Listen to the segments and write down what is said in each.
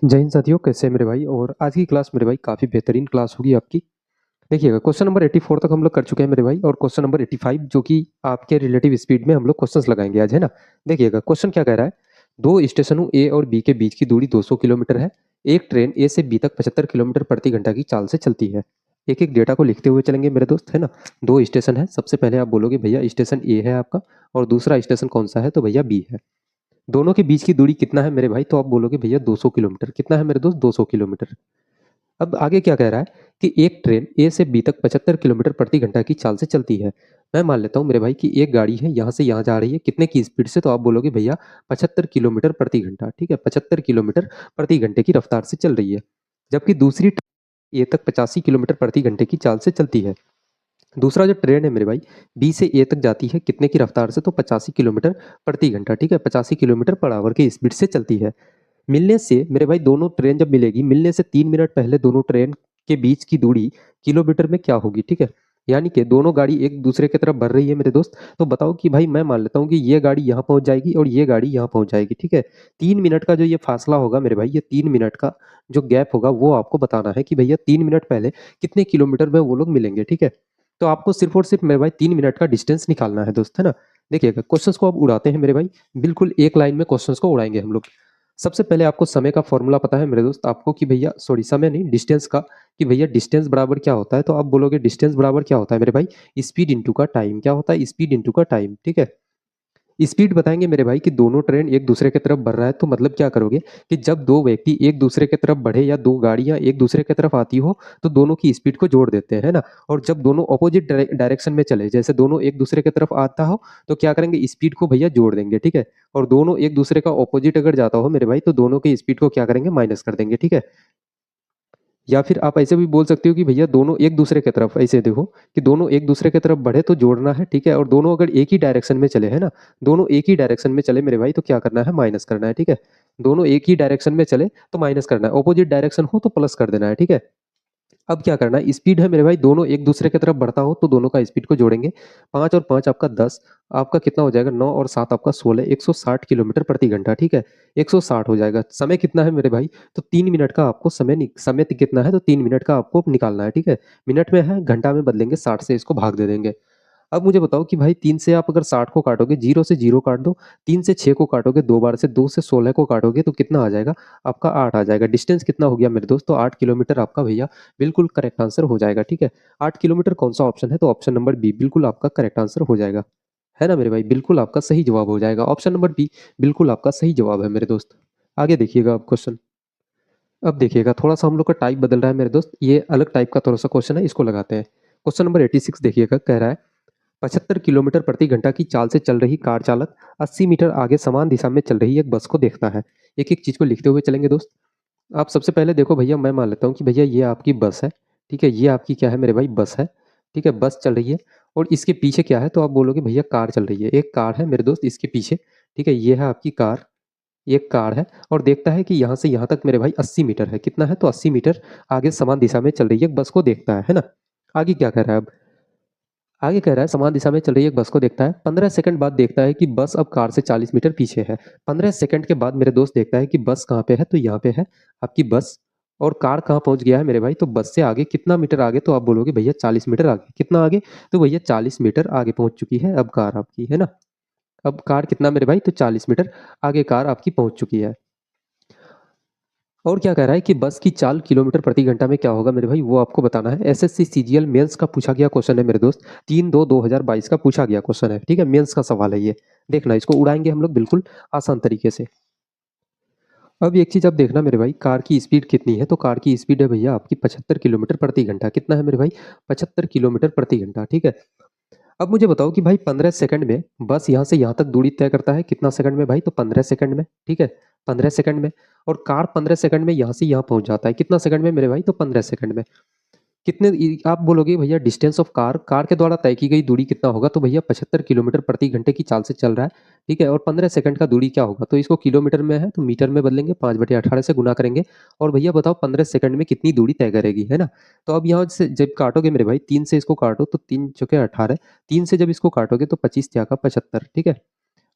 जय हिंद साथियों, कैसे हैं मेरे भाई। और आज की क्लास मेरे भाई काफ़ी बेहतरीन क्लास होगी आपकी। देखिएगा, क्वेश्चन नंबर 84 तक हम लोग कर चुके हैं मेरे भाई, और क्वेश्चन नंबर 85 जो कि आपके रिलेटिव स्पीड में हम लोग क्वेश्चंस लगाएंगे आज, है ना। देखिएगा, क्वेश्चन क्या कह रहा है। दो स्टेशनों ए और बी के बीच की दूरी 200 किलोमीटर है। एक ट्रेन ए से बी तक 75 किलोमीटर प्रति घंटा की चाल से चलती है। एक एक डेटा को लिखते हुए चलेंगे मेरे दोस्त, है ना। दो स्टेशन है, सबसे पहले आप बोलोगे भैया स्टेशन ए है आपका, और दूसरा स्टेशन कौन सा है, तो भैया बी है। दोनों के बीच की दूरी कितना है मेरे भाई, तो आप बोलोगे भैया 200 किलोमीटर। कितना है मेरे दोस्त, 200 किलोमीटर। अब आगे क्या कह रहा है कि एक ट्रेन ए से बी तक 75 किलोमीटर प्रति घंटा की चाल से चलती है। मैं मान लेता हूँ मेरे भाई कि एक गाड़ी है, यहाँ से यहाँ जा रही है, कितने की स्पीड से, तो आप बोलोगे भैया 75 किलोमीटर प्रति घंटा। ठीक है, 75 किलोमीटर प्रति घंटे की रफ्तार से चल रही है। जबकि दूसरी ट्रेन ए तक 85 किलोमीटर प्रति घंटे की चाल से चलती है। दूसरा जो ट्रेन है मेरे भाई, बी से ए तक जाती है कितने की रफ्तार से, तो 85 किलोमीटर प्रति घंटा। ठीक है, 85 किलोमीटर पर आवर की स्पीड से चलती है। मिलने से मेरे भाई दोनों ट्रेन जब मिलेगी, मिलने से 3 मिनट पहले दोनों ट्रेन के बीच की दूरी किलोमीटर में क्या होगी। ठीक है, यानी कि दोनों गाड़ी एक दूसरे की तरफ बढ़ रही है मेरे दोस्त। तो बताओ कि भाई, मैं मान लेता हूँ कि ये गाड़ी यहाँ पहुंच जाएगी और ये गाड़ी यहाँ पहुंच जाएगी। ठीक है, 3 मिनट का जो ये फासला होगा मेरे भाई, ये 3 मिनट का जो गैप होगा वो आपको बताना है कि भैया 3 मिनट पहले कितने किलोमीटर में वो लोग मिलेंगे। ठीक है, तो आपको सिर्फ और सिर्फ मेरे भाई 3 मिनट का डिस्टेंस निकालना है दोस्त, है ना। देखिएगा, क्वेश्चंस को अब उड़ाते हैं मेरे भाई, बिल्कुल एक लाइन में क्वेश्चंस को उड़ाएंगे हम लोग। सबसे पहले आपको समय का फॉर्मूला पता है मेरे दोस्त आपको, कि भैया सॉरी समय नहीं, डिस्टेंस का, कि भैया डिस्टेंस बराबर क्या होता है। तो आप बोलोगे डिस्टेंस बराबर क्या होता है मेरे भाई, स्पीड इंटू का टाइम। क्या होता है, स्पीड इंटू का टाइम। ठीक है, स्पीड बताएंगे मेरे भाई कि दोनों ट्रेन एक दूसरे की तरफ बढ़ रहा है, तो मतलब क्या करोगे कि जब दो व्यक्ति एक दूसरे की तरफ बढ़े या दो गाड़ियां एक दूसरे की तरफ आती हो, तो दोनों की स्पीड को जोड़ देते हैं, है ना। और जब दोनों ऑपोजिट डायरेक्शन में चले, जैसे दोनों एक दूसरे की तरफ आता हो, तो क्या करेंगे, स्पीड को भैया जोड़ देंगे। ठीक है, और दोनों एक दूसरे का ऑपोजिट अगर जाता हो मेरे भाई, तो दोनों की स्पीड को क्या करेंगे, माइनस कर देंगे। ठीक है, या फिर आप ऐसे भी बोल सकते हो कि भैया दोनों एक दूसरे की तरफ, ऐसे देखो कि दोनों एक दूसरे की तरफ बढ़े तो जोड़ना है। ठीक है, और दोनों अगर एक ही डायरेक्शन में चले, है ना, दोनों एक ही डायरेक्शन में चले मेरे भाई, तो क्या करना है, माइनस करना है। ठीक है, दोनों एक ही डायरेक्शन में चले तो माइनस करना है, ऑपोजिट डायरेक्शन हो तो प्लस कर देना है। ठीक है, अब क्या करना है, स्पीड है मेरे भाई, दोनों एक दूसरे की तरफ बढ़ता हो तो दोनों का स्पीड को जोड़ेंगे। 5 और 5 आपका 10, आपका कितना हो जाएगा, 9 और 7 आपका 16, 160 किलोमीटर प्रति घंटा। ठीक है, 160 हो जाएगा। समय कितना है मेरे भाई, तो 3 मिनट का आपको समय कितना है, तो 3 मिनट का आपको निकालना है। ठीक है, मिनट में है, घंटा में बदलेंगे, 60 से इसको भाग दे देंगे। अब मुझे बताओ कि भाई 3 से आप अगर 60 को काटोगे, 0 से 0 काट दो, 3 से 6 को काटोगे, 2 बार से 2 से 16 को काटोगे, तो कितना आ जाएगा, आपका 8 आ जाएगा। डिस्टेंस कितना हो गया मेरे दोस्त, तो 8 किलोमीटर आपका भैया बिल्कुल करेक्ट आंसर हो जाएगा। ठीक है, 8 किलोमीटर कौन सा ऑप्शन है, तो ऑप्शन नंबर बी बिल्कुल आपका करेक्ट आंसर हो जाएगा, है ना मेरे भाई, बिल्कुल आपका सही जवाब हो जाएगा। ऑप्शन नंबर बी बिल्कुल आपका सही जवाब है मेरे दोस्त। आगे देखिएगा आप क्वेश्चन। अब देखिएगा, थोड़ा सा हम लोग का टाइप बदल रहा है मेरे दोस्त, ये अलग टाइप का थोड़ा सा क्वेश्चन है, इसको लगाते हैं। क्वेश्चन नंबर 86 देखिएगा, कह रहा है 75 किलोमीटर प्रति घंटा की चाल से चल रही कार चालक 80 मीटर आगे समान दिशा में चल रही एक बस को देखता है। एक एक चीज को लिखते हुए चलेंगे दोस्त। आप सबसे पहले देखो भैया, मैं मान लेता हूँ कि भैया ये आपकी बस है। ठीक है, ये आपकी क्या है मेरे भाई, बस है। ठीक है, बस चल रही है, और इसके पीछे क्या है, तो आप बोलोगे भैया कार चल रही है। एक कार है मेरे दोस्त इसके पीछे। ठीक है, ये है आपकी कार, एक कार है, और देखता है कि यहाँ से यहाँ तक मेरे भाई 80 मीटर है। कितना है, तो 80 मीटर आगे समान दिशा में चल रही है एक बस को देखता है ना। आगे क्या कह रहा है अब, आगे कह रहा है समान दिशा में चल रही एक बस को देखता है, 15 सेकंड बाद देखता है कि बस अब कार से 40 मीटर पीछे है। 15 सेकंड के बाद मेरे दोस्त देखता है कि बस कहाँ पे है, तो यहाँ पे है आपकी बस। और कार कहाँ पहुंच गया है मेरे भाई, तो बस से आगे कितना मीटर आगे, तो आप बोलोगे भैया 40 मीटर आगे। कितना आगे, तो भैया 40 मीटर आगे पहुंच चुकी है अब कार आपकी, है ना। अब कार कितना मेरे भाई, तो 40 मीटर आगे कार आपकी पहुंच चुकी है। और क्या कह रहा है कि बस की चाल किलोमीटर प्रति घंटा में क्या होगा मेरे भाई, वो आपको बताना है। एसएससी सीजीएल मेंस का पूछा गया क्वेश्चन है मेरे दोस्त, 3/2/2022 का पूछा गया क्वेश्चन है। ठीक है, मेंस का सवाल है ये। देखना, इसको उड़ाएंगे हम लोग बिल्कुल आसान तरीके से। अब एक चीज आप देखना मेरे भाई, कार की स्पीड कितनी है, तो कार की स्पीड है भैया आपकी 75 किलोमीटर प्रति घंटा। कितना है मेरे भाई, 75 किलोमीटर प्रति घंटा। ठीक है, अब मुझे बताओ कि भाई 15 सेकंड में बस यहाँ से यहाँ तक दूरी तय करता है, कितना सेकंड में भाई, तो 15 सेकंड में। ठीक है, 15 सेकंड में। और कार 15 सेकंड में यहाँ से यहाँ पहुंच जाता है, कितना सेकंड में मेरे भाई, तो 15 सेकंड में। कितने आप बोलोगे भैया डिस्टेंस ऑफ कार, कार के द्वारा तय की गई दूरी कितना होगा, तो भैया 75 किलोमीटर प्रति घंटे की चाल से चल रहा है। ठीक है, और 15 सेकंड का दूरी क्या होगा, तो इसको किलोमीटर में है तो मीटर में बदलेंगे, 5/18 से गुना करेंगे। और भैया बताओ 15 सेकंड में कितनी दूरी तय करेगी, है ना। तो अब यहाँ से जब काटोगे मेरे भाई, 3 से इसको काटो तो 3 × 18, 3 से जब इसको काटोगे तो 25×75। ठीक है,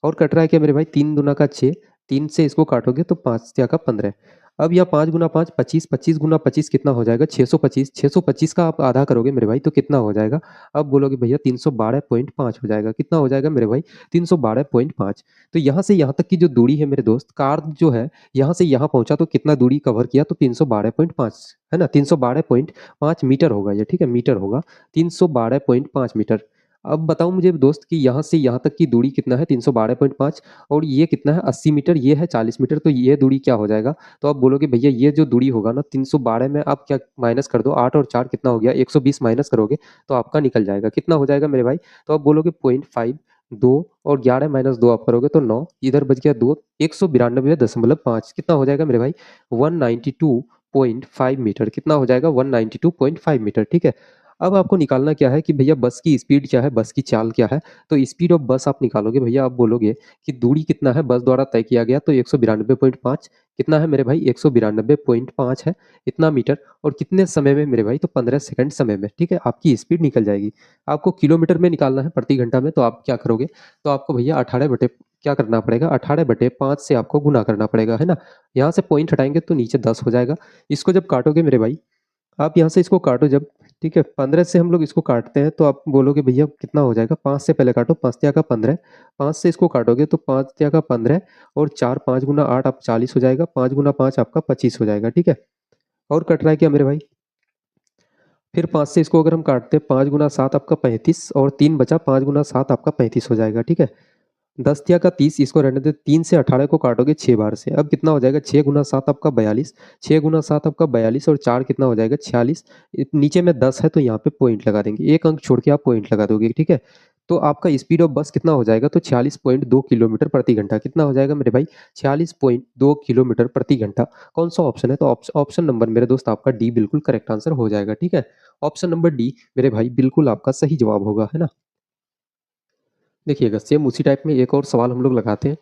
और कट रहा है क्या मेरे भाई, 3×2 = 6, 3 से इसको काटोगे तो 5×15। अब यहाँ 5 गुना 5 25, 25 गुना 25 कितना हो जाएगा 625, 625 का आप आधा करोगे मेरे भाई तो कितना हो जाएगा? अब बोलोगे भैया 312.5 हो जाएगा। कितना हो जाएगा मेरे भाई? 312.5। तो यहाँ से यहाँ तक की जो दूरी है मेरे दोस्त, कार जो है यहाँ से यहाँ पहुँचा तो कितना दूरी कवर किया? तो 312.5 है ना, 312.5 मीटर होगा ये, ठीक है? मीटर होगा, 312.5 मीटर। अब बताओ मुझे दोस्त कि यहाँ से यहाँ तक की दूरी कितना है? 312.5, और ये कितना है? 80 मीटर, ये है 40 मीटर, तो ये दूरी क्या हो जाएगा? तो आप बोलोगे भैया ये जो दूरी होगा ना 312 में आप क्या माइनस कर दो, 8 और 4 कितना हो गया? 120 माइनस करोगे तो आपका निकल जाएगा। कितना हो जाएगा मेरे भाई? तो आप बोलोगे 0.5, 2 और 11 माइनस 2 आप करोगे तो 9, इधर बच गया 2, 192.5 कितना हो जाएगा मेरे भाई? 192.5 मीटर। कितना हो जाएगा? 192.5 मीटर, ठीक है? अब आपको निकालना क्या है कि भैया बस की स्पीड क्या है, बस की चाल क्या है? तो स्पीड ऑफ बस आप निकालोगे भैया। आप बोलोगे कि दूरी कितना है बस द्वारा तय किया गया, तो 192.5 कितना है मेरे भाई? 192.5 है इतना मीटर, और कितने समय में मेरे भाई? तो 15 सेकंड समय में, ठीक है? आपकी स्पीड निकल जाएगी। आपको किलोमीटर में निकालना है प्रति घंटा में, तो आप क्या करोगे? तो आपको भैया 18 बटे क्या करना पड़ेगा? 18/5 से आपको गुना करना पड़ेगा, है ना? यहाँ से पॉइंट हटाएंगे तो नीचे 10 हो जाएगा। इसको जब काटोगे मेरे भाई, आप यहाँ से इसको काटो जब, ठीक है? 15 से हम लोग इसको काटते हैं तो आप बोलोगे भैया कितना हो जाएगा? 5 से पहले काटो, 5 तिया का 15, 5 से इसको काटोगे तो 5 तिया का 15, और 4 5 गुना 8 आप 40 हो जाएगा, 5 गुना 5 आपका 25 हो जाएगा, ठीक है? और कट रहा है क्या मेरे भाई? फिर 5 से इसको अगर हम काटते हैं, 5 गुना 7 आपका 35, और 3 बचा, 5 गुना 7 आपका 35 हो जाएगा, ठीक है? 10 तिया का 30, इसको रहने दे। 3 से 18 को काटोगे 6 बार से, अब कितना हो जाएगा? 6 गुना 7 आपका 42, 6 गुना 7 आपका 42, और 4 कितना हो जाएगा? 46। नीचे में 10 है तो यहाँ पे पॉइंट लगा देंगे, एक अंक छोड़ के आप पॉइंट लगा दोगे, ठीक है? तो आपका स्पीड ऑफ बस कितना हो जाएगा? तो 46.2 किलोमीटर प्रति घंटा। कितना हो जाएगा मेरे भाई? 46.2 किलोमीटर प्रति घंटा। कौन सा ऑप्शन है? तो ऑप्शन नंबर मेरे दोस्त आपका डी बिल्कुल करेक्ट आंसर हो जाएगा, ठीक है? ऑप्शन नंबर डी मेरे भाई बिल्कुल आपका सही जवाब होगा, है ना? देखिएगा सेम उसी टाइप में एक और सवाल हम लोग लगाते हैं।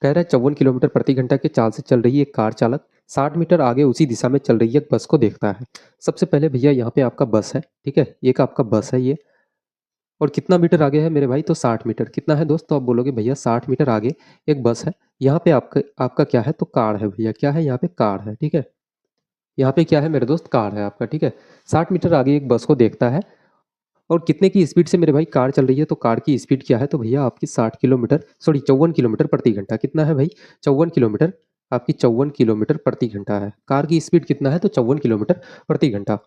कह रहा है 54 किलोमीटर प्रति घंटा की चाल से चल रही एक कार चालक 60 मीटर आगे उसी दिशा में चल रही एक बस को देखता है। सबसे पहले भैया यहाँ पे आपका बस है, ठीक है? एक आपका बस है ये, और कितना मीटर आगे है मेरे भाई? तो 60 मीटर। कितना है दोस्त? तो आप बोलोगे भैया 60 मीटर आगे एक बस है। यहाँ पे आपका आपका क्या है? तो कार है भैया। क्या है यहाँ पे? कार है, ठीक है? यहाँ पे क्या है मेरे दोस्त? कार है आपका, ठीक है? 60 मीटर आगे एक बस को देखता है, और कितने की स्पीड से मेरे भाई कार चल रही है? तो कार की स्पीड क्या है? तो भैया आपकी 60 किलोमीटर, सॉरी 54 किलोमीटर प्रति घंटा। कितना है भाई? 54 किलोमीटर, आपकी 54 किलोमीटर प्रति घंटा है। कार की स्पीड कितना है? तो 54 किलोमीटर प्रति घंटा।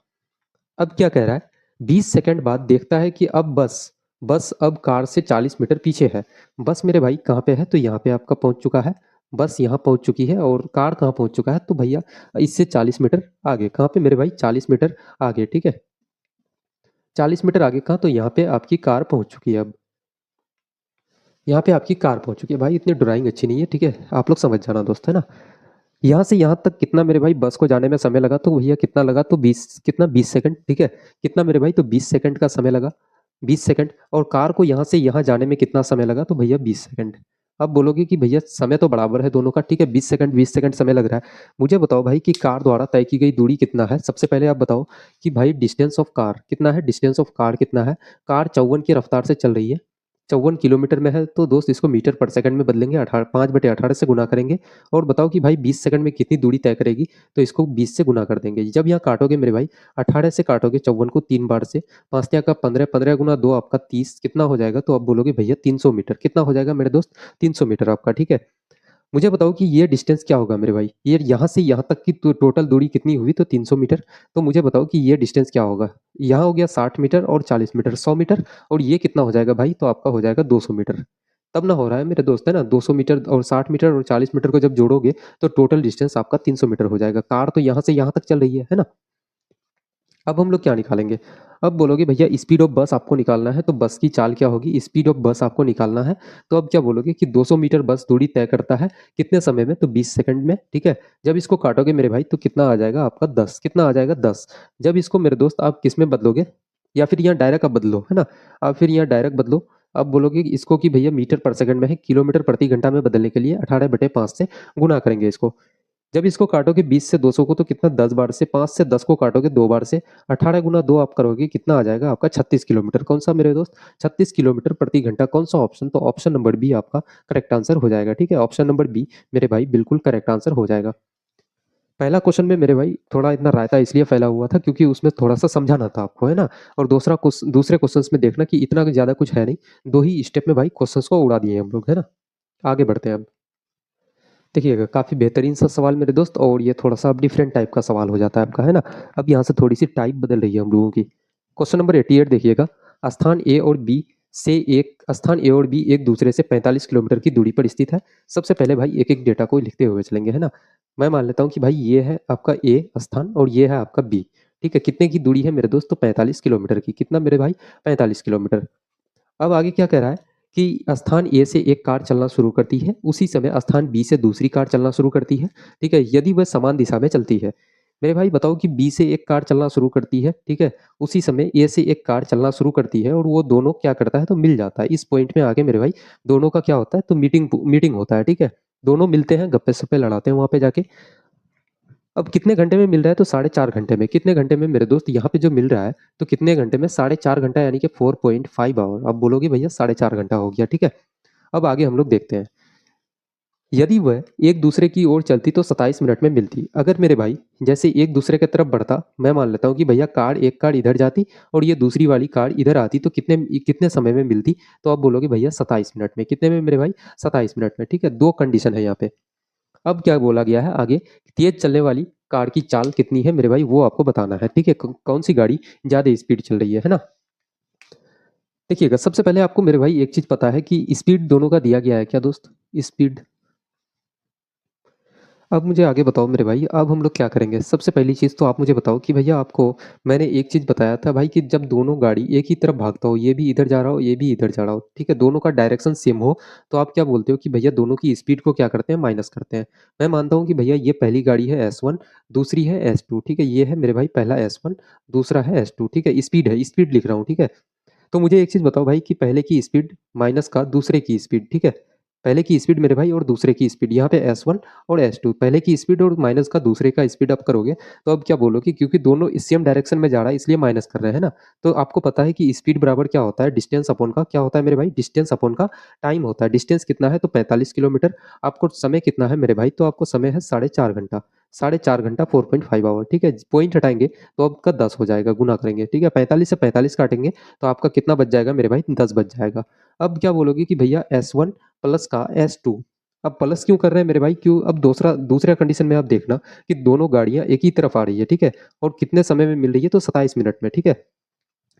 अब क्या कह रहा है? 20 सेकंड बाद देखता है कि अब बस बस अब कार से 40 मीटर पीछे है। बस मेरे भाई कहाँ पे है? तो यहाँ पे आपका पहुंच चुका है। बस यहाँ पहुंच चुकी है, और कार कहाँ पहुंच चुका है? तो भैया इससे 40 मीटर आगे। कहाँ पे मेरे भाई? 40 मीटर आगे, ठीक है? 40 मीटर आगे कहाँ? तो यहाँ पे आपकी कार पहुंच चुकी है। अब यहाँ पे आपकी कार पहुंच चुकी है। भाई इतनी ड्राइंग अच्छी नहीं है, ठीक है? आप लोग समझ जाना दोस्त, है ना? यहाँ से यहाँ तक कितना मेरे भाई बस को जाने में समय लगा? तो भैया कितना लगा? तो 20, कितना? 20 सेकंड, ठीक है? कितना मेरे भाई? तो 20 सेकंड का समय लगा, 20 सेकंड। और कार को यहाँ से यहाँ जाने में कितना समय लगा? तो भैया 20 सेकंड। अब बोलोगे कि भैया समय तो बराबर है दोनों का, ठीक है? 20 सेकंड 20 सेकंड समय लग रहा है। मुझे बताओ भाई कि कार द्वारा तय की गई दूरी कितना है? सबसे पहले आप बताओ कि भाई डिस्टेंस ऑफ कार कितना है? डिस्टेंस ऑफ कार कितना है? कार 54 की रफ्तार से चल रही है, 54 किलोमीटर में है, तो दोस्त इसको मीटर पर सेकंड में बदलेंगे, 18 5/18 से गुना करेंगे। और बताओ कि भाई 20 सेकंड में कितनी दूरी तय करेगी? तो इसको 20 से गुना कर देंगे। जब यहाँ काटोगे मेरे भाई, 18 से काटोगे 54 को 3 बार से, 5 तिया का 15, 15 गुना 2 आपका 30, कितना हो जाएगा? तो आप बोलोगे भैया 300 मीटर। कितना हो जाएगा मेरे दोस्त? 300 मीटर आपका, ठीक है? मुझे बताओ कि ये डिस्टेंस क्या होगा मेरे भाई? ये यहाँ से यहाँ तक की टोटल दूरी कितनी हुई? तो 300 मीटर। तो मुझे बताओ कि ये डिस्टेंस क्या होगा? यहाँ हो गया 60 मीटर और 40 मीटर, 100 मीटर। और ये कितना हो जाएगा भाई? तो आपका हो जाएगा 200 मीटर। तब ना हो रहा है मेरे दोस्त, है ना? 200 मीटर और 60 मीटर और 40 मीटर को जब जोड़ोगे तो टोटल डिस्टेंस आपका 300 मीटर हो जाएगा। कार तो यहाँ से यहाँ तक चल रही है ना? अब हम लोग क्या निकालेंगे? अब बोलोगे भैया स्पीड ऑफ बस आपको निकालना है, तो बस की चाल क्या होगी? स्पीड ऑफ बस आपको निकालना है। तो अब क्या बोलोगे कि 200 मीटर बस दूरी तय करता है कितने समय में? तो 20 सेकंड में, ठीक है? जब इसको काटोगे मेरे भाई तो कितना आ जाएगा आपका? 10। कितना आ जाएगा? 10। जब इसको मेरे दोस्त आप किस में बदलोगे, या फिर यहाँ डायरेक्ट आप बदलो, है ना? आप फिर यहाँ डायरेक्ट बदलो। अब बोलोगे कि इसको कि भैया मीटर पर सेकंड में है, किलोमीटर प्रति घंटा में बदलने के लिए 18/5 से गुना करेंगे इसको। जब इसको काटोगे 20 से 200 को तो कितना? 10 बार से। 5 से 10 को काटोगे 2 बार से, 18 गुना 2 आप करोगे, कितना आ जाएगा आपका? 36 किलोमीटर। कौन सा मेरे दोस्त? 36 किलोमीटर प्रति घंटा। कौन सा ऑप्शन? तो ऑप्शन नंबर बी आपका करेक्ट आंसर हो जाएगा, ठीक है? ऑप्शन नंबर बी मेरे भाई बिल्कुल करेक्ट आंसर हो जाएगा। पहला क्वेश्चन में मेरे भाई थोड़ा इतना रायता इसलिए फैला हुआ था क्योंकि उसमें थोड़ा-सा समझाना था आपको, है ना? और दूसरे क्वेश्चंस में देखना कि इतना ज़्यादा कुछ है नहीं, 2 ही स्टेप में भाई क्वेश्चंस को उड़ा दिए हम लोग, है ना? आगे बढ़ते हैं अब। देखिएगा काफ़ी बेहतरीन सा सवाल मेरे दोस्त, और ये थोड़ा-सा अब डिफरेंट टाइप का सवाल हो जाता है आपका, है ना? अब यहाँ से थोड़ी-सी टाइप बदल रही है हम लोगों की। क्वेश्चन नंबर 88 देखिएगा, स्थान ए और बी एक दूसरे से 45 किलोमीटर की दूरी पर स्थित है। सबसे पहले भाई एक-एक डेटा को लिखते हुए चलेंगे, है ना? मैं मान लेता हूँ कि भाई ये है आपका ए स्थान और ये है आपका बी, ठीक है? कितने की दूरी है मेरे दोस्त? तो 45 किलोमीटर की। कितना मेरे भाई? 45 किलोमीटर। अब आगे क्या कह रहा है कि स्थान ए से एक कार चलना शुरू करती है, उसी समय स्थान बी से दूसरी कार चलना शुरू करती है, ठीक है? यदि वह समान दिशा में चलती है। मेरे भाई बताओ कि बी से एक कार चलना शुरू करती है, ठीक है? उसी समय ए से एक कार चलना शुरू करती है और वो दोनों क्या करता है तो मिल जाता है। इस पॉइंट में आके मेरे भाई दोनों का क्या होता है तो मीटिंग होता है, ठीक है? दोनों मिलते हैं, गप्पे-सप्पे लड़ाते हैं वहाँ पे जाके। अब कितने घंटे में मिल रहा है तो 4.5 घंटे में। कितने घंटे में मेरे दोस्त यहाँ पे जो मिल रहा है तो कितने घंटे में? 4.5 घंटा यानी कि 4.5 आवर। अब बोलोगे भैया 4.5 घंटा हो गया, ठीक है? अब आगे हम लोग देखते हैं। यदि वह एक दूसरे की ओर चलती तो 27 मिनट में मिलती। अगर मेरे भाई जैसे एक दूसरे की तरफ बढ़ता, मैं मान लेता हूँ कि भैया एक कार इधर जाती और ये दूसरी वाली कार इधर आती तो कितने कितने समय में मिलती? तो आप बोलोगे भैया 27 मिनट में। कितने में मेरे भाई? 27 मिनट में, ठीक है? 2 कंडीशन है यहाँ पे। अब क्या बोला गया है आगे, तेज चलने वाली कार की चाल कितनी है मेरे भाई वो आपको बताना है, ठीक है? कौन सी गाड़ी ज़्यादा स्पीड चल रही है ना? देखिएगा सबसे पहले आपको मेरे भाई एक चीज़ पता है कि स्पीड दोनों का दिया गया है क्या दोस्त? स्पीड। अब मुझे आगे बताओ मेरे भाई, अब हम लोग क्या करेंगे? सबसे पहली चीज़ तो आप मुझे बताओ कि भैया आपको मैंने एक चीज़ बताया था भाई कि जब दोनों गाड़ी एक ही तरफ भागता हो, ये भी इधर जा रहा हो, ये भी इधर जा रहा हो, ठीक है? दोनों का डायरेक्शन सेम हो, तो आप क्या बोलते हो कि भैया दोनों की स्पीड को क्या करते हैं? माइनस करते हैं। मैं मानता हूँ कि भैया ये पहली गाड़ी है S1, दूसरी है S2, ठीक है? ये है मेरे भाई पहला S1, दूसरा है S2, ठीक है? स्पीड लिख रहा हूँ, ठीक है? तो मुझे एक चीज़ बताओ भाई कि पहले की स्पीड माइनस का दूसरे की स्पीड, ठीक है? पहले की स्पीड मेरे भाई और दूसरे की स्पीड, यहाँ पे S1 और S2, पहले की स्पीड और माइनस का दूसरे का स्पीड आप करोगे, तो अब क्या बोलोगे क्योंकि दोनों सेम डायरेक्शन में जा रहा है इसलिए माइनस कर रहे हैं ना? तो आपको पता है कि स्पीड बराबर क्या होता है? डिस्टेंस अपॉन का क्या होता है मेरे भाई? डिस्टेंस अपॉन का टाइम होता है। डिस्टेंस कितना है? तो 45 किलोमीटर। आपको समय कितना है मेरे भाई? तो आपको समय है 4.5 घंटा। 4.5 घंटा 4.5 आवर, ठीक है? पॉइंट हटाएँगे तो आपका 10 हो जाएगा, गुना करेंगे, ठीक है? 45 से 45 काटेंगे तो आपका कितना बच जाएगा मेरे भाई? 10 बच जाएगा। अब क्या बोलोगे कि भैया S1 प्लस का S2, अब प्लस क्यों कर रहे हैं मेरे भाई? क्यों? अब दूसरा कंडीशन में आप देखना कि दोनों गाड़ियाँ एक ही तरफ आ रही है, ठीक है? और कितने समय में मिल रही है? तो 27 मिनट में, ठीक है?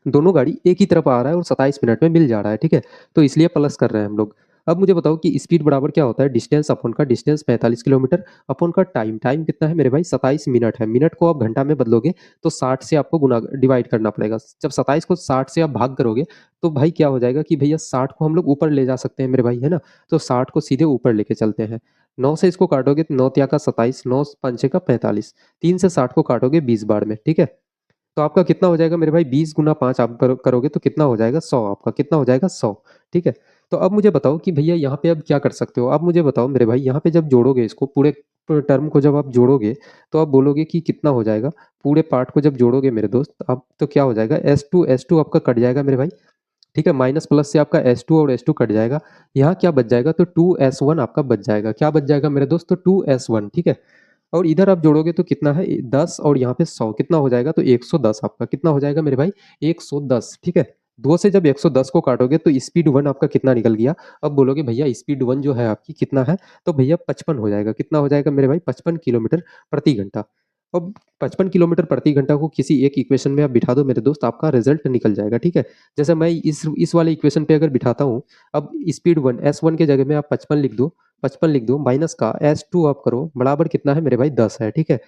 दोनों गाड़ी एक ही तरफ आ रहा है और 27 मिनट में मिल जा रहा है, ठीक है? तो इसलिए प्लस कर रहे हैं हम लोग। अब मुझे बताओ कि स्पीड बराबर क्या होता है? डिस्टेंस अपॉन का डिस्टेंस 45 किलोमीटर अपॉन का टाइम, टाइम कितना है मेरे भाई? 27 मिनट है। मिनट को आप घंटा में बदलोगे तो 60 से आपको गुना डिवाइड करना पड़ेगा। जब 27 को 60 से आप भाग करोगे तो भाई क्या हो जाएगा कि भैया 60 को हम लोग ऊपर ले जा सकते हैं मेरे भाई, है ना? तो 60 को सीधे ऊपर लेके चलते हैं। 9 से इसको काटोगे तो 9 तिया का 27, 9 पंचे का 45, 3 से 60 को काटोगे 20 बार में, ठीक है? तो आपका कितना हो जाएगा मेरे भाई? 20 गुना 5 आप करोगे तो कितना हो जाएगा? 100। आपका कितना हो जाएगा? 100, ठीक है? तो अब मुझे बताओ कि भैया यहाँ पे अब क्या कर सकते हो? अब मुझे बताओ मेरे भाई यहाँ पे जब जोड़ोगे इसको पूरे टर्म को जब आप जोड़ोगे तो आप बोलोगे कि कितना हो जाएगा? पूरे पार्ट को जब जोड़ोगे मेरे दोस्त आप तो क्या हो जाएगा? S2 आपका कट जाएगा मेरे भाई, ठीक है? माइनस प्लस से आपका S2 और S2 कट जाएगा। यहाँ क्या बच जाएगा? तो 2S1 आपका बच जाएगा। क्या बच जाएगा मेरे दोस्त? तो 2S1, ठीक है? और इधर आप जोड़ोगे तो कितना है? 10 और यहाँ पे 100 कितना हो जाएगा? तो 110 आपका कितना हो जाएगा मेरे भाई? 110, ठीक है? 2 से जब 110 को काटोगे तो स्पीड 1 आपका कितना निकल गया? अब बोलोगे भैया स्पीड 1 जो है आपकी कितना है? तो भैया 55 हो जाएगा। कितना हो जाएगा मेरे भाई? 55 किलोमीटर प्रति घंटा। अब 55 किलोमीटर प्रति घंटा को किसी एक इक्वेशन में आप बिठा दो मेरे दोस्त, आपका रिजल्ट निकल जाएगा, ठीक है? जैसे मैं इस वाले इक्वेशन पे अगर बिठाता हूँ, अब स्पीड 1 S1 के जगह में आप 55 लिख दो, 55 लिख दो, माइनस का S2 आप करो, बराबर कितना है मेरे भाई? 10 है, ठीक है?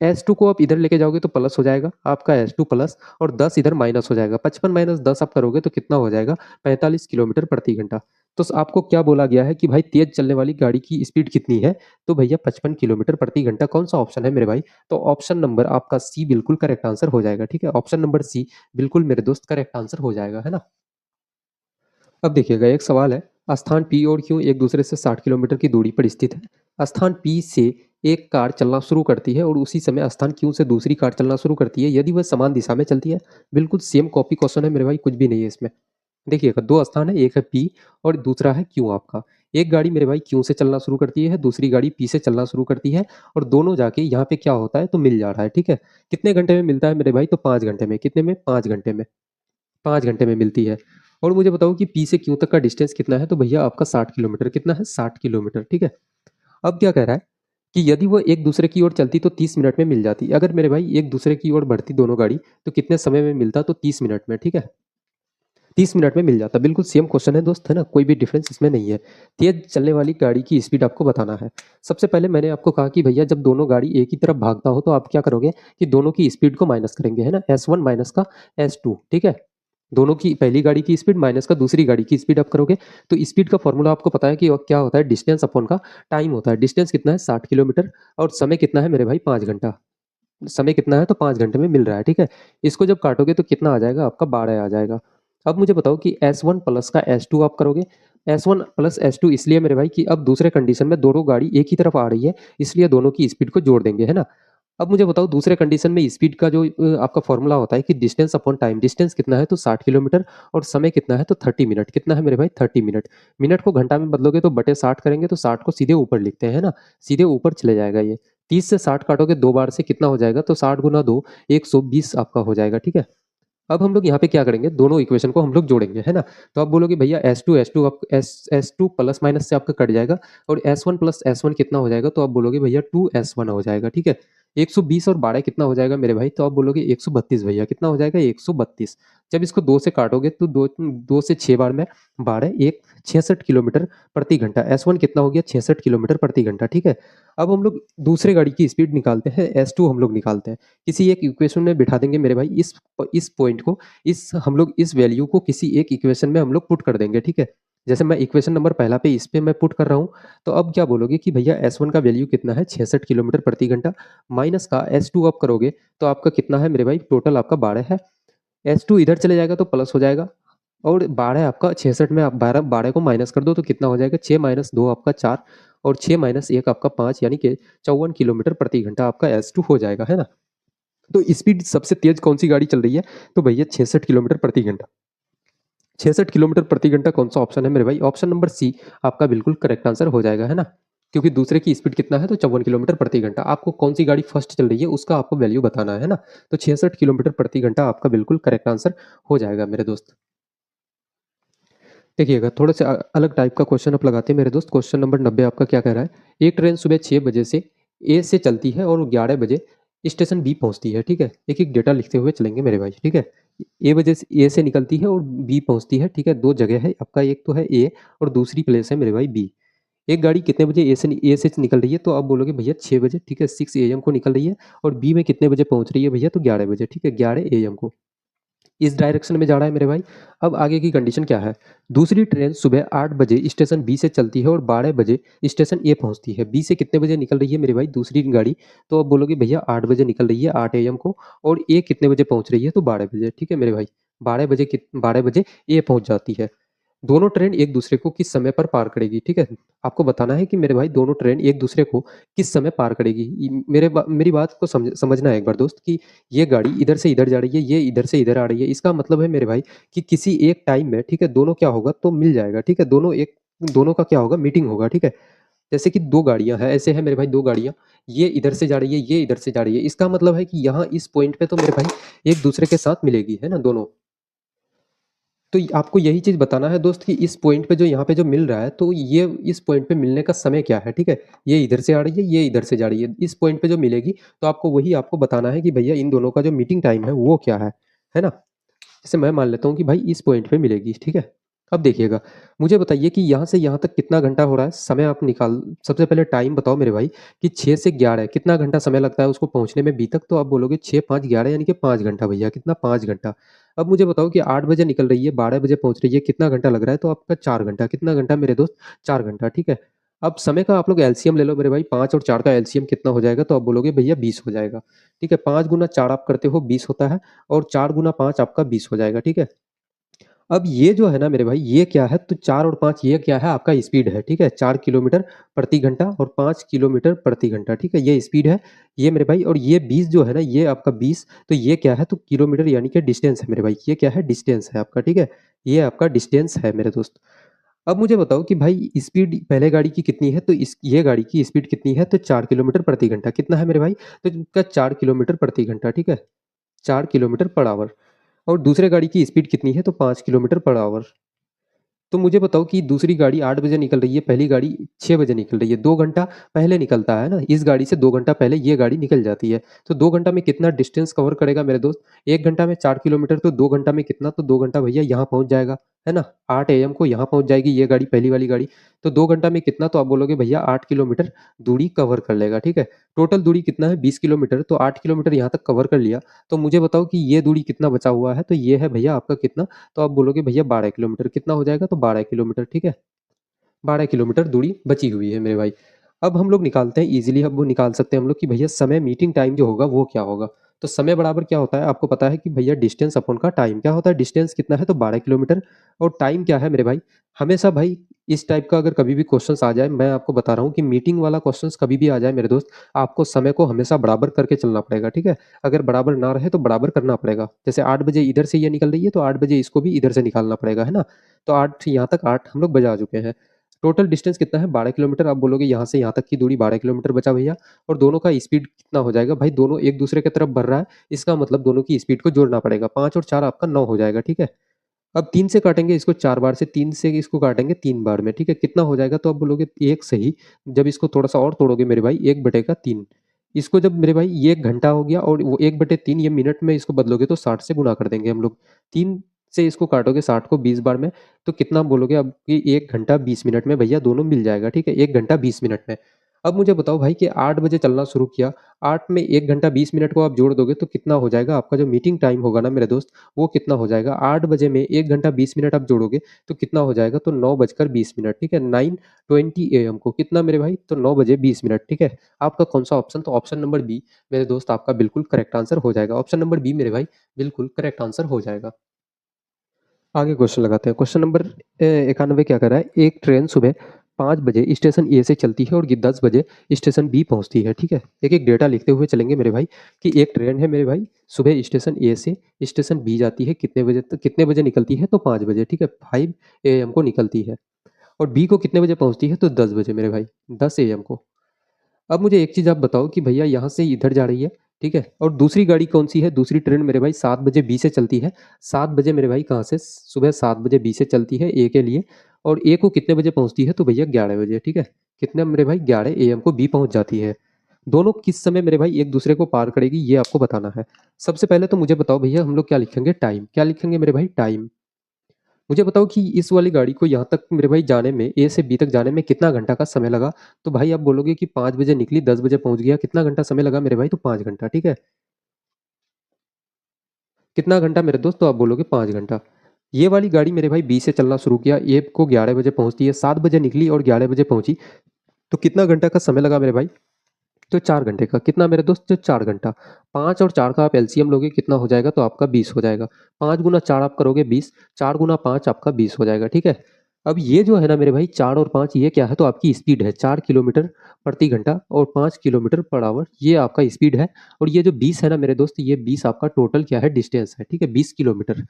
S2 को आप इधर लेके जाओगे तो प्लस हो जाएगा आपका S2 प्लस, और 10 इधर माइनस हो जाएगा। 55 माइनस 10 आप करोगे तो कितना हो जाएगा? 45 किलोमीटर प्रति घंटा। तो आपको क्या बोला गया है कि भाई तेज चलने वाली गाड़ी की स्पीड कितनी है? तो भैया 55 किलोमीटर प्रति घंटा। कौन सा ऑप्शन है मेरे भाई? तो ऑप्शन नंबर आपका सी बिल्कुल करेक्ट आंसर हो जाएगा, ठीक है? ऑप्शन नंबर सी बिल्कुल मेरे दोस्त करेक्ट आंसर हो जाएगा, है ना? अब देखिएगा एक सवाल है, स्थान P और Q एक दूसरे से 60 किलोमीटर की दूरी पर स्थित है। स्थान P से एक कार चलना शुरू करती है और उसी समय स्थान Q से दूसरी कार चलना शुरू करती है यदि वह समान दिशा में चलती है। बिल्कुल सेम कॉपी क्वेश्चन है मेरे भाई, कुछ भी नहीं है इसमें। देखिएगा 2 स्थान है, एक है P और दूसरा है Q आपका। एक गाड़ी मेरे भाई क्यू से चलना शुरू करती है, दूसरी गाड़ी पी से चलना शुरू करती है और दोनों जाके यहाँ पे क्या होता है तो मिल जा रहा है, ठीक है। कितने घंटे में मिलता है मेरे भाई? तो 5 घंटे में। कितने में? 5 घंटे में। 5 घंटे में मिलती है। और मुझे बताओ कि पी से क्यू तक का डिस्टेंस कितना है? तो भैया आपका 60 किलोमीटर। कितना है? 60 किलोमीटर, ठीक है। अब क्या कह रहा है कि यदि वो एक दूसरे की ओर चलती तो 30 मिनट में मिल जाती। अगर मेरे भाई एक दूसरे की ओर बढ़ती दोनों गाड़ी तो कितने समय में मिलता? तो 30 मिनट में, ठीक है। 30 मिनट में मिल जाता। बिल्कुल सेम क्वेश्चन है दोस्त, है ना, कोई भी डिफरेंस इसमें नहीं है। तेज चलने वाली गाड़ी की स्पीड आपको बताना है। सबसे पहले मैंने आपको कहा कि भैया जब दोनों गाड़ी एक ही तरफ भागता हो तो आप क्या करोगे कि दोनों की स्पीड को माइनस करेंगे, है ना, S1 माइनस का S2, ठीक है। दोनों की पहली गाड़ी की स्पीड माइनस का दूसरी गाड़ी की स्पीड आप करोगे तो स्पीड का फॉर्मूला आपको पता है कि क्या होता है, डिस्टेंस अपॉन का टाइम होता है। डिस्टेंस कितना है? 60 किलोमीटर। और समय कितना है मेरे भाई? 5 घंटा। समय कितना है? तो 5 घंटे में मिल रहा है, ठीक है। इसको जब काटोगे तो कितना आ जाएगा? आपका 12 आ जाएगा। अब मुझे बताओ कि S1 प्लस का S2 आप करोगे। S1 प्लस S2 इसलिए मेरे भाई कि अब दूसरे कंडीशन में दोनों गाड़ी एक ही तरफ आ रही है, इसलिए दोनों की स्पीड को जोड़ देंगे, है ना। अब मुझे बताओ दूसरे कंडीशन में स्पीड का जो आपका फॉर्मूला होता है कि डिस्टेंस अपॉन टाइम। डिस्टेंस कितना है? तो 60 किलोमीटर। और समय कितना है? तो 30 मिनट। कितना है मेरे भाई? 30 मिनट। मिनट को घंटा में बदलोगे तो बटे 60 करेंगे तो 60 को सीधे ऊपर लिखते हैं, है ना। सीधे ऊपर चले जाएगा ये। 30 से 60 काटोगे दो बार से कितना हो जाएगा? तो 60 गुना 2 120 आपका हो जाएगा, ठीक है। अब हम लोग यहाँ पे क्या करेंगे? दोनों इक्वेशन को हम लोग जोड़ेंगे, है ना। तो आप बोलोगे भैया S2 आप S2 प्लस माइनस से आपका कट जाएगा और S1 प्लस S1 कितना हो जाएगा? तो आप बोलोगे भैया 2S1 हो जाएगा, ठीक है। 120 और 12 कितना हो जाएगा मेरे भाई? तो आप बोलोगे 132 भैया। कितना हो जाएगा? 132। जब इसको 2 से काटोगे तो 2 से 6 बार में 12 1 66 किलोमीटर प्रति घंटा। S1 कितना हो गया? 66 किलोमीटर प्रति घंटा, ठीक है। अब हम लोग दूसरे गाड़ी की स्पीड निकालते हैं, S2 हम लोग निकालते हैं। किसी एक इक्वेशन में बिठा देंगे मेरे भाई। इस पॉइंट को, इस हम लोग इस वैल्यू को किसी एक इक्वेशन में हम लोग पुट कर देंगे, ठीक है। जैसे मैं इक्वेशन नंबर पहला पे इस पे मैं पुट कर रहा हूँ। तो अब क्या बोलोगे कि भैया S1 का वैल्यू कितना है? 66 किलोमीटर प्रति घंटा। माइनस का S2 आप करोगे तो आपका कितना है मेरे भाई? टोटल आपका 12 है। S2 इधर चले जाएगा तो प्लस हो जाएगा। और 12 आपका 66 में आप 12 12 को माइनस कर दो तो कितना हो जाएगा? 6 माइनस 2 आपका 4 और 6 माइनस 1 आपका 5, यानी कि 54 किलोमीटर प्रति घंटा आपका S2 हो जाएगा, है ना। तो स्पीड सबसे तेज कौन सी गाड़ी चल रही है? तो भैया 66 किलोमीटर प्रति घंटा। 66 किलोमीटर प्रति घंटा कौन सा ऑप्शन है मेरे भाई? ऑप्शन नंबर सी आपका बिल्कुल करेक्ट आंसर हो जाएगा, है ना। क्योंकि दूसरे की स्पीड कितना है? तो 54 किलोमीटर प्रति घंटा। आपको कौन सी गाड़ी फर्स्ट चल रही है उसका आपको वैल्यू बताना है ना। तो 66 किलोमीटर प्रति घंटा आपका बिल्कुल करेक्ट आंसर हो जाएगा मेरे दोस्त। देखिएगा थोड़ा सा अलग टाइप का क्वेश्चन आप लगाते हैं मेरे दोस्त। क्वेश्चन नंबर 90 आपका क्या कह रहा है? एक ट्रेन सुबह 6 बजे से ए से चलती है और 11 बजे स्टेशन बी पहुंचती है, ठीक है। एक एक डेटा लिखते हुए चलेंगे मेरे भाई, ठीक है। ए से निकलती है और बी पहुंचती है, ठीक है। दो जगह है आपका, एक तो है ए और दूसरी प्लेस है मेरे भाई बी। एक गाड़ी कितने बजे ए से निकल रही है? तो आप बोलोगे भैया 6 बजे, ठीक है। 6 AM को निकल रही है। और बी में कितने बजे पहुंच रही है भैया? तो 11 बजे, ठीक है। 11 AM को इस डायरेक्शन में जा रहा है मेरे भाई। अब आगे की कंडीशन क्या है? दूसरी ट्रेन सुबह 8 बजे स्टेशन बी से चलती है और 12 बजे स्टेशन ए पहुंचती है। बी से कितने बजे निकल रही है मेरे भाई दूसरी गाड़ी? तो आप बोलोगे भैया 8 बजे निकल रही है, 8 AM को। और ए कितने बजे पहुंच रही है? तो 12 बजे, ठीक है मेरे भाई। 12 बजे ए पहुंच जाती है। दोनों ट्रेन एक दूसरे को किस समय पर पार करेगी, ठीक है। आपको बताना है कि मेरे भाई दोनों ट्रेन एक दूसरे को किस समय पार करेगी। मेरी बात को समझना है एक बार दोस्त कि ये गाड़ी इधर से इधर जा रही है, ये इधर से इधर आ रही है। इसका मतलब है मेरे भाई कि किसी एक टाइम में, ठीक है, दोनों क्या होगा तो मिल जाएगा, ठीक है। दोनों का क्या होगा? मीटिंग होगा, ठीक है। जैसे कि दो गाड़ियां हैं, ऐसे है मेरे भाई दो गाड़ियां। ये इधर से जा रही है, ये इधर से जा रही है। इसका मतलब है कि यहाँ इस पॉइंट पे तो मेरे भाई एक दूसरे के साथ मिलेगी, है ना, दोनों। तो आपको यही चीज़ बताना है दोस्त कि इस पॉइंट पे जो यहाँ पे जो मिल रहा है तो ये इस पॉइंट पे मिलने का समय क्या है, ठीक है। ये इधर से आ रही है, ये इधर से जा रही है। इस पॉइंट पे जो मिलेगी तो आपको वही आपको बताना है कि भैया इन दोनों का जो मीटिंग टाइम है वो क्या है ना। जैसे मैं मान लेता हूँ कि भाई इस पॉइंट पे मिलेगी, ठीक है। अब देखिएगा, मुझे बताइए कि यहाँ से यहाँ तक कितना घंटा हो रहा है? समय आप निकाल, सबसे पहले टाइम बताओ मेरे भाई कि 6 से 11 कितना घंटा समय लगता है उसको पहुँचने में बी तक? तो आप बोलोगे 6 5 11 यानी कि 5 घंटा भैया। कितना? 5 घंटा। अब मुझे बताओ कि 8 बजे निकल रही है, 12 बजे पहुँच रही है, कितना घंटा लग रहा है? तो आपका 4 घंटा। कितना घंटा मेरे दोस्त? 4 घंटा, ठीक है। अब समय का आप लोग एलसीएम ले लो मेरे भाई। 5 और 4 का एलसीएम कितना हो जाएगा? तो आप बोलोगे भैया 20 हो जाएगा, ठीक है। 5 गुना 4 आप करते हो 20 होता है और 4 गुना 5 आपका 20 हो जाएगा, ठीक है। अब ये जो है ना मेरे भाई, ये क्या है? तो 4 और 5 ये क्या है? आपका स्पीड है, ठीक है। 4 किलोमीटर प्रति घंटा और 5 किलोमीटर प्रति घंटा, ठीक है। ये स्पीड है ये मेरे भाई। और ये 20 जो है ना, ये आपका 20, तो ये क्या है? तो किलोमीटर यानी कि डिस्टेंस है मेरे भाई। ये क्या है? डिस्टेंस है आपका, ठीक है। ये आपका डिस्टेंस है मेरे दोस्त। अब मुझे बताओ कि भाई स्पीड पहले गाड़ी की कितनी है, तो इस ये गाड़ी की स्पीड कितनी है, तो 4 किलोमीटर प्रति घंटा। कितना है मेरे भाई? तो इनका 4 किलोमीटर प्रति घंटा, ठीक है? 4 किलोमीटर पर आवर। और दूसरे गाड़ी की स्पीड कितनी है, तो 5 किलोमीटर पर आवर। तो मुझे बताओ कि दूसरी गाड़ी 8 बजे निकल रही है, पहली गाड़ी 6 बजे निकल रही है, 2 घंटा पहले निकलता है ना, इस गाड़ी से 2 घंटा पहले ये गाड़ी निकल जाती है। तो 2 घंटा में कितना डिस्टेंस कवर करेगा मेरे दोस्त? 1 घंटा में 4 किलोमीटर, तो 2 घंटा में कितना? तो 2 घंटा भैया यहाँ पहुँच जाएगा, है ना? 8 एएम को यहाँ पहुँच जाएगी ये गाड़ी, पहली वाली गाड़ी। तो 2 घंटा में कितना? तो आप बोलोगे भैया 8 किलोमीटर दूरी कवर कर लेगा, ठीक है? टोटल दूरी कितना है? 20 किलोमीटर, तो 8 किलोमीटर यहाँ तक कवर कर लिया। तो मुझे बताओ कि ये दूरी कितना बचा हुआ है? तो ये है भैया आपका कितना? तो आप बोलोगे भैया 12 किलोमीटर। कितना हो जाएगा? तो 12 किलोमीटर, ठीक है? 12 किलोमीटर दूरी बची हुई है मेरे भाई। अब हम लोग निकालते हैं ईज़िली, अब वो निकाल सकते हैं हम लोग कि भैया समय मीटिंग टाइम जो होगा वो क्या होगा? तो समय बराबर क्या होता है? आपको पता है कि भैया डिस्टेंस अपॉन का टाइम। क्या होता है? डिस्टेंस कितना है? तो 12 किलोमीटर। और टाइम क्या है मेरे भाई? हमेशा भाई इस टाइप का अगर कभी भी क्वेश्चन्स आ जाए, मैं आपको बता रहा हूँ कि मीटिंग वाला क्वेश्चन्स कभी भी आ जाए मेरे दोस्त, आपको समय को हमेशा बराबर करके चलना पड़ेगा, ठीक है? अगर बराबर ना रहे तो बराबर करना पड़ेगा। जैसे 8 बजे इधर से ये निकल रही है, तो 8 बजे इसको भी इधर से निकालना पड़ेगा, है ना? तो 8 यहाँ तक 8 हम लोग बजा चुके हैं। टोटल डिस्टेंस कितना है? 12 किलोमीटर। आप बोलोगे यहाँ से यहाँ तक की दूरी 12 किलोमीटर बचा भैया। और दोनों का स्पीड कितना हो जाएगा? भाई दोनों एक दूसरे की तरफ बढ़ रहा है, इसका मतलब दोनों की स्पीड को जोड़ना पड़ेगा। 5 और 4 आपका 9 हो जाएगा, ठीक है? अब 3 से काटेंगे इसको 4 बार से, 3 से इसको काटेंगे 3 बार में, ठीक है? कितना हो जाएगा? तो आप बोलोगे 1 सही। जब इसको थोड़ा-सा और तोड़ोगे मेरे भाई, 1/3। इसको जब मेरे भाई ये 1 घंटा हो गया और वो 1/3 ये मिनट में इसको बदलोगे तो 60 से गुणा कर देंगे हम लोग। 3 से इसको काटोगे 60 को 20 बार में, तो कितना बोलोगे अब कि 1 घंटा 20 मिनट में भैया दोनों मिल जाएगा, ठीक है? 1 घंटा 20 मिनट में। अब मुझे बताओ भाई कि 8 बजे चलना शुरू किया, 8 में 1 घंटा 20 मिनट को आप जोड़ दोगे तो कितना हो जाएगा? आपका जो मीटिंग टाइम होगा ना मेरे दोस्त, वो कितना हो जाएगा? 8 बजे में 1 घंटा 20 मिनट आप जोड़ोगे तो कितना हो जाएगा? तो 9 बजकर 20 मिनट, ठीक है? 9:20 एएम को कितना मेरे भाई? तो 9 बजे 20 मिनट, ठीक है? आपका कौन-सा ऑप्शन? तो ऑप्शन नंबर बी मेरे दोस्त आपका बिल्कुल करेक्ट आंसर हो जाएगा। ऑप्शन नंबर बी मेरे भाई बिल्कुल करेक्ट आंसर हो जाएगा। आगे क्वेश्चन लगाते हैं। क्वेश्चन नंबर 91 क्या कर रहा है? एक ट्रेन सुबह 5 बजे स्टेशन ए से चलती है और 10 बजे स्टेशन बी पहुंचती है, ठीक है? एक-एक डेटा लिखते हुए चलेंगे मेरे भाई कि एक ट्रेन है मेरे भाई, सुबह स्टेशन ए से स्टेशन बी जाती है, कितने बजे तक, कितने बजे निकलती है? तो 5 बजे, ठीक है? 5 एएम को निकलती है। और बी को कितने बजे पहुंचती है? तो 10 बजे मेरे भाई, 10 एएम को। अब मुझे एक चीज़ आप बताओ कि भैया यहाँ से इधर जा रही है, ठीक है? और दूसरी गाड़ी कौन-सी है? दूसरी ट्रेन मेरे भाई 7 बजे बी से चलती है। 7 बजे मेरे भाई कहाँ से? सुबह 7 बजे बी से चलती है ए के लिए, और ए को कितने बजे पहुँचती है? तो भैया 11 बजे, ठीक है? कितने मेरे भाई? 11 एएम को बी पहुँच जाती है। दोनों किस समय मेरे भाई एक दूसरे को पार करेगी, ये आपको बताना है। सबसे पहले तो मुझे बताओ भैया हम लोग क्या लिखेंगे? टाइम। क्या लिखेंगे मेरे भाई? टाइम। मुझे बताओ कि इस वाली गाड़ी को यहाँ तक मेरे भाई जाने में, ए से बी तक जाने में कितना घंटा का समय लगा? तो भाई आप बोलोगे कि 5 बजे निकली, 10 बजे पहुँच गया, कितना घंटा समय लगा मेरे भाई? तो 5 घंटा, ठीक है? कितना घंटा मेरे दोस्त? तो आप बोलोगे 5 घंटा। ये वाली गाड़ी मेरे भाई बी से चलना शुरू किया, ए को 11 बजे पहुँचती है, 7 बजे निकली और 11 बजे पहुँची, तो कितना घंटा का समय लगा मेरे भाई? तो 4 घंटे का। कितना मेरे दोस्त? तो 4 घंटा। 5 और 4 का आप एलसीएम लोगे, कितना हो जाएगा? तो आपका 20 हो जाएगा। 5 गुना 4 आप करोगे 20, 4 गुना 5 आपका 20 हो जाएगा, ठीक है? अब ये जो है ना मेरे भाई 4 और 5 ये क्या है? तो आपकी स्पीड है, 4 किलोमीटर प्रति घंटा और 5 किलोमीटर पर आवर, ये आपका स्पीड है। और ये जो 20 है ना मेरे दोस्त, ये 20 आपका टोटल क्या है? डिस्टेंस है, ठीक है? 20 किलोमीटर।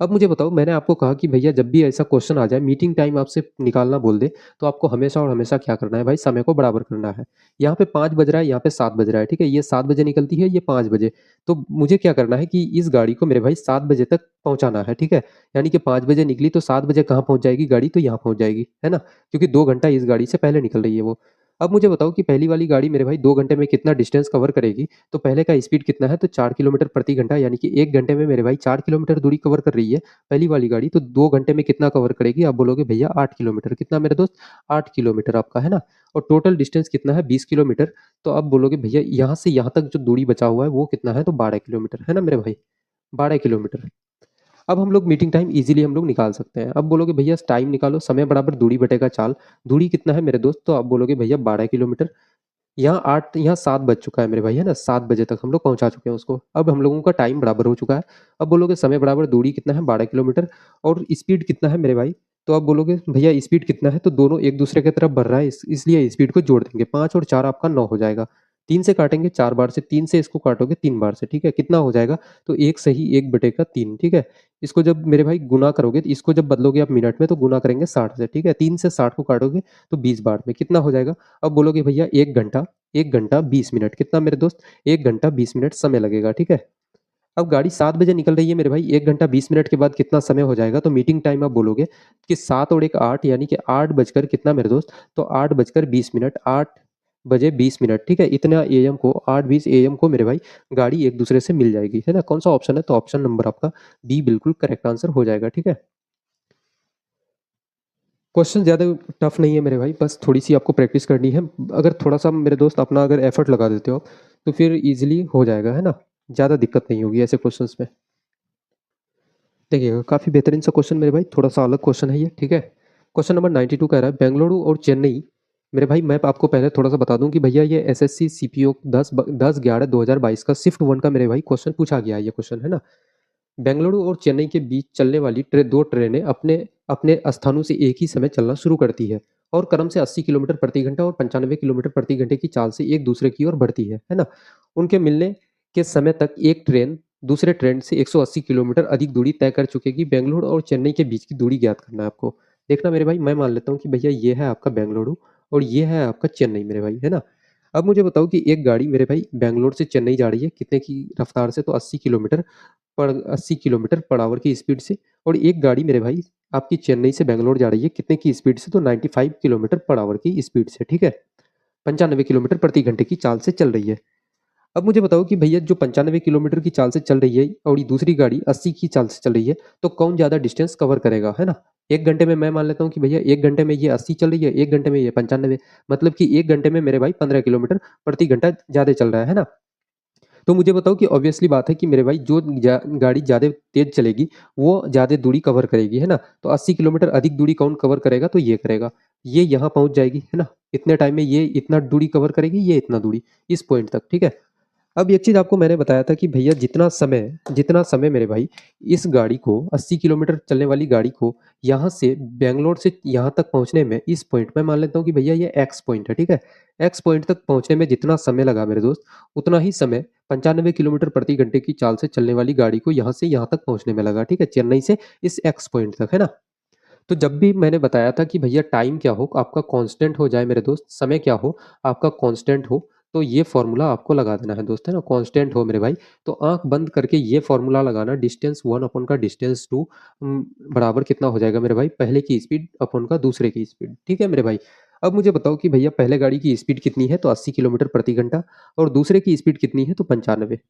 अब मुझे बताओ, मैंने आपको कहा कि भैया जब भी ऐसा क्वेश्चन आ जाए, मीटिंग टाइम आपसे निकालना बोल दे, तो आपको हमेशा और हमेशा क्या करना है भाई? समय को बराबर करना है। यहाँ पे 5 बज रहा है, यहाँ पे 7 बज रहा है, ठीक है? ये 7 बजे निकलती है, ये 5 बजे। तो मुझे क्या करना है कि इस गाड़ी को मेरे भाई 7 बजे तक पहुँचाना है, ठीक है? यानी कि 5 बजे निकली तो 7 बजे कहाँ पहुँच जाएगी गाड़ी? तो यहाँ पहुँच जाएगी, है ना? क्योंकि 2 घंटा इस गाड़ी से पहले निकल रही है वो। अब मुझे बताओ कि पहली वाली गाड़ी मेरे भाई 2 घंटे में कितना डिस्टेंस कवर करेगी? तो पहले का स्पीड कितना है? तो 4 किलोमीटर प्रति घंटा, यानी कि 1 घंटे में मेरे भाई 4 किलोमीटर दूरी कवर कर रही है पहली वाली गाड़ी। तो 2 घंटे में कितना कवर करेगी? आप बोलोगे भैया 8 किलोमीटर। कितना मेरे दोस्त? 8 किलोमीटर आपका, है ना? और टोटल डिस्टेंस कितना है? 20 किलोमीटर। तो आप बोलोगे भैया यहाँ से यहाँ तक जो दूरी बचा हुआ है वो कितना है? तो 12 किलोमीटर, है ना मेरे भाई? 12 किलोमीटर। अब हम लोग मीटिंग टाइम इजीली हम लोग निकाल सकते हैं। अब बोलोगे भैया टाइम निकालो, समय बराबर दूरी बटेगा चाल। दूरी कितना है मेरे दोस्त? तो आप बोलोगे भैया 12 किलोमीटर। यहाँ 8, यहाँ 7 बज चुका है मेरे भाई, है ना? 7 बजे तक हम लोग पहुँचा चुके हैं उसको। अब हम लोगों का टाइम बराबर हो चुका है। अब बोलोगे समय बराबर दूरी कितना है? 12 किलोमीटर। और स्पीड कितना है मेरे भाई? तो आप बोलोगे भैया स्पीड कितना है? तो दोनों एक दूसरे की तरफ बढ़ रहा है, इसलिए स्पीड को जोड़ देंगे। 5 और 4 आपका 9 हो जाएगा। 3 से काटेंगे 4 बार से, 3 से इसको काटोगे 3 बार से, ठीक है? कितना हो जाएगा? तो 1 सही 1/3, ठीक है? इसको जब मेरे भाई गुना करोगे, तो इसको जब बदलोगे आप मिनट में तो गुना करेंगे 60 से, ठीक है? 3 से 60 को काटोगे तो 20 बार में कितना हो जाएगा? अब बोलोगे भैया 1 घंटा 20 मिनट, कितना मेरे दोस्त? 1 घंटा 20 मिनट समय लगेगा, ठीक है? अब गाड़ी 7 बजे निकल रही है मेरे भाई, 1 घंटा 20 मिनट के बाद कितना समय हो जाएगा? तो मीटिंग टाइम आप बोलोगे कि 7 और 1 8, यानी कि 8 बजकर कितना मेरे दोस्त? तो 8 बजकर 20 मिनट, 8 बजे 20 मिनट, ठीक है? इतना एएम को 8:20 एएम को मेरे भाई गाड़ी एक दूसरे से मिल जाएगी, है ना? कौन सा ऑप्शन है? तो ऑप्शन नंबर आपका बी बिल्कुल करेक्ट आंसर हो जाएगा, ठीक है? क्वेश्चन ज़्यादा टफ नहीं है मेरे भाई, बस थोड़ी-सी आपको प्रैक्टिस करनी है। अगर थोड़ा-सा मेरे दोस्त अपना अगर एफर्ट लगा देते हो, तो फिर ईज़िली हो जाएगा, है ना? ज़्यादा दिक्कत नहीं होगी ऐसे क्वेश्चंस में। देखिएगा काफ़ी बेहतरीन सा क्वेश्चन मेरे भाई, थोड़ा-सा अलग क्वेश्चन है ये, ठीक है? क्वेश्चन नंबर 92 कह रहा है बेंगलुरु और चेन्नई, मेरे भाई मैं आपको पहले थोड़ा-सा बता दूँ कि भैया ये एसएससी सीपीओ 10/11/2022 का शिफ्ट 1 का मेरे भाई क्वेश्चन पूछा गया है ये क्वेश्चन, है ना? बेंगलुरु और चेन्नई के बीच चलने वाली 2 ट्रेनें अपने अपने स्थानों से एक ही समय चलना शुरू करती है और क्रम से 80 किलोमीटर प्रति घंटा और 95 किलोमीटर प्रति घंटे की चाल से एक दूसरे की ओर बढ़ती है ना? उनके मिलने के समय तक एक ट्रेन दूसरे ट्रेन से 180 किलोमीटर अधिक दूरी तय कर चुकेगी। बेंगलुरु और चेन्नई के बीच की दूरी ज्ञात करना है आपको। देखना मेरे भाई, मैं मान लेता हूँ कि भैया ये है आपका बेंगलुरु और ये है आपका चेन्नई मेरे भाई, है ना? अब मुझे बताओ कि एक गाड़ी मेरे भाई बेंगलोर से चेन्नई जा रही है, कितने की रफ्तार से? तो 80 किलोमीटर पर आवर की स्पीड से। और एक गाड़ी मेरे भाई आपकी चेन्नई से बेंगलोर जा रही है, कितने की स्पीड से? तो 95 किलोमीटर पर आवर की स्पीड से, ठीक है? 95 किलोमीटर प्रति घंटे की चाल से चल रही है। अब मुझे बताओ कि भैया जो 95 किलोमीटर की चाल से चल रही है और ये दूसरी गाड़ी 80 की चाल से चल रही है, तो कौन ज़्यादा डिस्टेंस कवर करेगा, है ना? 1 घंटे में मैं मान लेता हूँ कि भैया 1 घंटे में ये 80 चल रही है, 1 घंटे में ये 95, मतलब कि 1 घंटे में मेरे भाई 15 किलोमीटर प्रति घंटा ज़्यादा चल रहा है ना? तो मुझे बताओ कि ऑब्वियसली बात है कि मेरे भाई जो गाड़ी ज़्यादा तेज चलेगी वो ज़्यादा दूरी कवर करेगी, है ना? तो 80 किलोमीटर अधिक दूरी कौन कवर करेगा? तो ये करेगा। ये यहाँ पहुंच जाएगी, है ना? इतने टाइम में ये इतना दूरी कवर करेगी, ये इतना दूरी इस पॉइंट तक, ठीक है? अब एक चीज़ आपको मैंने बताया था कि भैया जितना समय मेरे भाई इस गाड़ी को 80 किलोमीटर चलने वाली गाड़ी को यहाँ से बैंगलोर से यहाँ तक पहुँचने में, इस पॉइंट में मान लेता हूँ कि भैया ये एक्स पॉइंट है, ठीक है? एक्स पॉइंट तक पहुँचने में जितना समय लगा मेरे दोस्त, उतना ही समय 95 किलोमीटर प्रति घंटे की चाल से चलने वाली गाड़ी को यहाँ से यहाँ तक पहुँचने में लगा, ठीक है? चेन्नई से इस एक्स पॉइंट तक, है ना? तो जब भी मैंने बताया था कि भैया टाइम क्या हो आपका कांस्टेंट हो जाए मेरे दोस्त, समय क्या हो आपका कांस्टेंट हो, तो ये फॉर्मूला आपको लगा देना है दोस्त, है ना? कांस्टेंट हो मेरे भाई, तो आंख बंद करके ये फॉर्मूला लगाना, डिस्टेंस 1 अपॉन का डिस्टेंस 2 बराबर कितना हो जाएगा मेरे भाई? पहले की स्पीड अपॉन का दूसरे की स्पीड, ठीक है मेरे भाई? अब मुझे बताओ कि भैया पहले गाड़ी की स्पीड कितनी है? तो 80 किलोमीटर प्रति घंटा और दूसरे की स्पीड कितनी है? तो 95।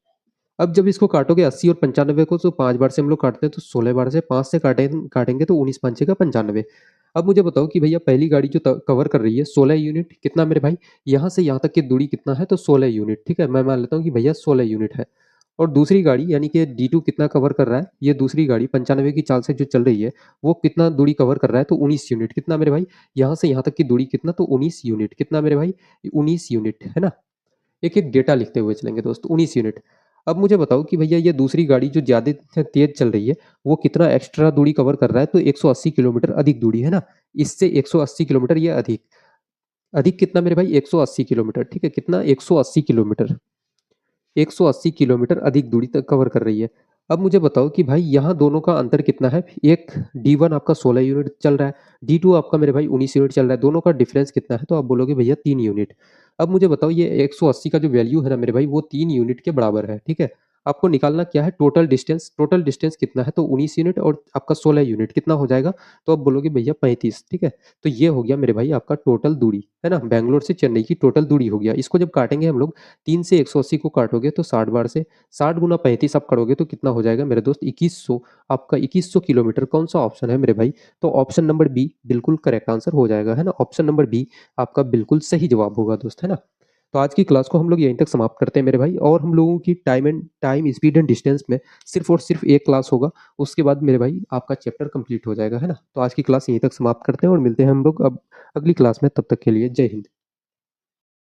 अब जब इसको काटोगे 80 और 95 को, तो 5 बार से हम लोग काटते हैं, तो 16 बार से 5 से काटेंगे तो 19 पंचे का 95। अब मुझे बताओ कि भैया पहली गाड़ी जो कवर कर रही है 16 यूनिट, कितना मेरे भाई? यहाँ से यहाँ तक की दूरी कितना है? तो 16 यूनिट, ठीक है? मैं मान लेता हूँ कि भैया 16 यूनिट है। और दूसरी गाड़ी यानी कि D2 कितना कवर कर रहा है? ये दूसरी गाड़ी 95 की चाल से जो चल रही है, वो कितना दूरी कवर कर रहा है? तो 19 यूनिट, कितना मेरे भाई? यहाँ से यहाँ तक की दूरी कितना? तो 19 यूनिट, कितना मेरे भाई? 19 यूनिट, है ना? एक-एक डेटा लिखते हुए चलेंगे दोस्त, 19 यूनिट। अब मुझे बताओ कि भैया ये दूसरी गाड़ी जो ज़्यादा तेज़ चल रही है, वो कितना एक्स्ट्रा दूरी कवर कर रहा है? तो 180 किलोमीटर अधिक दूरी, है ना? इससे 180 किलोमीटर ये अधिक। अधिक कितना मेरे भाई? 180 किलोमीटर, ठीक है? कितना? 180 किलोमीटर। 180 किलोमीटर अधिक दूरी तक कवर कर रही है। अब मुझे बताओ कि भाई यहाँ दोनों का अंतर कितना है? एक D1 आपका 16 यूनिट चल रहा है, D2 आपका मेरे भाई 19 यूनिट चल रहा है, दोनों का डिफरेंस कितना है? तो आप बोलोगे भैया 3 यूनिट। अब मुझे बताओ ये 180 का जो वैल्यू है ना मेरे भाई, वो 3 यूनिट के बराबर है, ठीक है? आपको निकालना क्या है? टोटल डिस्टेंस कितना है? तो 19 यूनिट और आपका 16 यूनिट कितना हो जाएगा? तो आप बोलोगे भैया 35, ठीक है? तो ये हो गया मेरे भाई आपका टोटल दूरी, है ना? बैंगलोर से चेन्नई की टोटल दूरी हो गया। इसको जब काटेंगे हम लोग, 3 से 180 को काटोगे तो 60 बार से, 60 गुना 35 आप करोगे तो कितना हो जाएगा मेरे दोस्त? 2100। आपका 2100 किलोमीटर कौन सा ऑप्शन है मेरे भाई? तो ऑप्शन नंबर बी बिल्कुल करेक्ट आंसर हो जाएगा, है ना? ऑप्शन नंबर बी आपका बिल्कुल सही जवाब होगा दोस्त, है ना? तो आज की क्लास को हम लोग यहीं तक समाप्त करते हैं मेरे भाई, और हम लोगों की टाइम स्पीड एंड डिस्टेंस में सिर्फ और सिर्फ एक क्लास होगा। उसके बाद मेरे भाई आपका चैप्टर कंप्लीट हो जाएगा, है ना? तो आज की क्लास यहीं तक समाप्त करते हैं और मिलते हैं हम लोग अब अगली क्लास में। तब तक के लिए जय हिंद।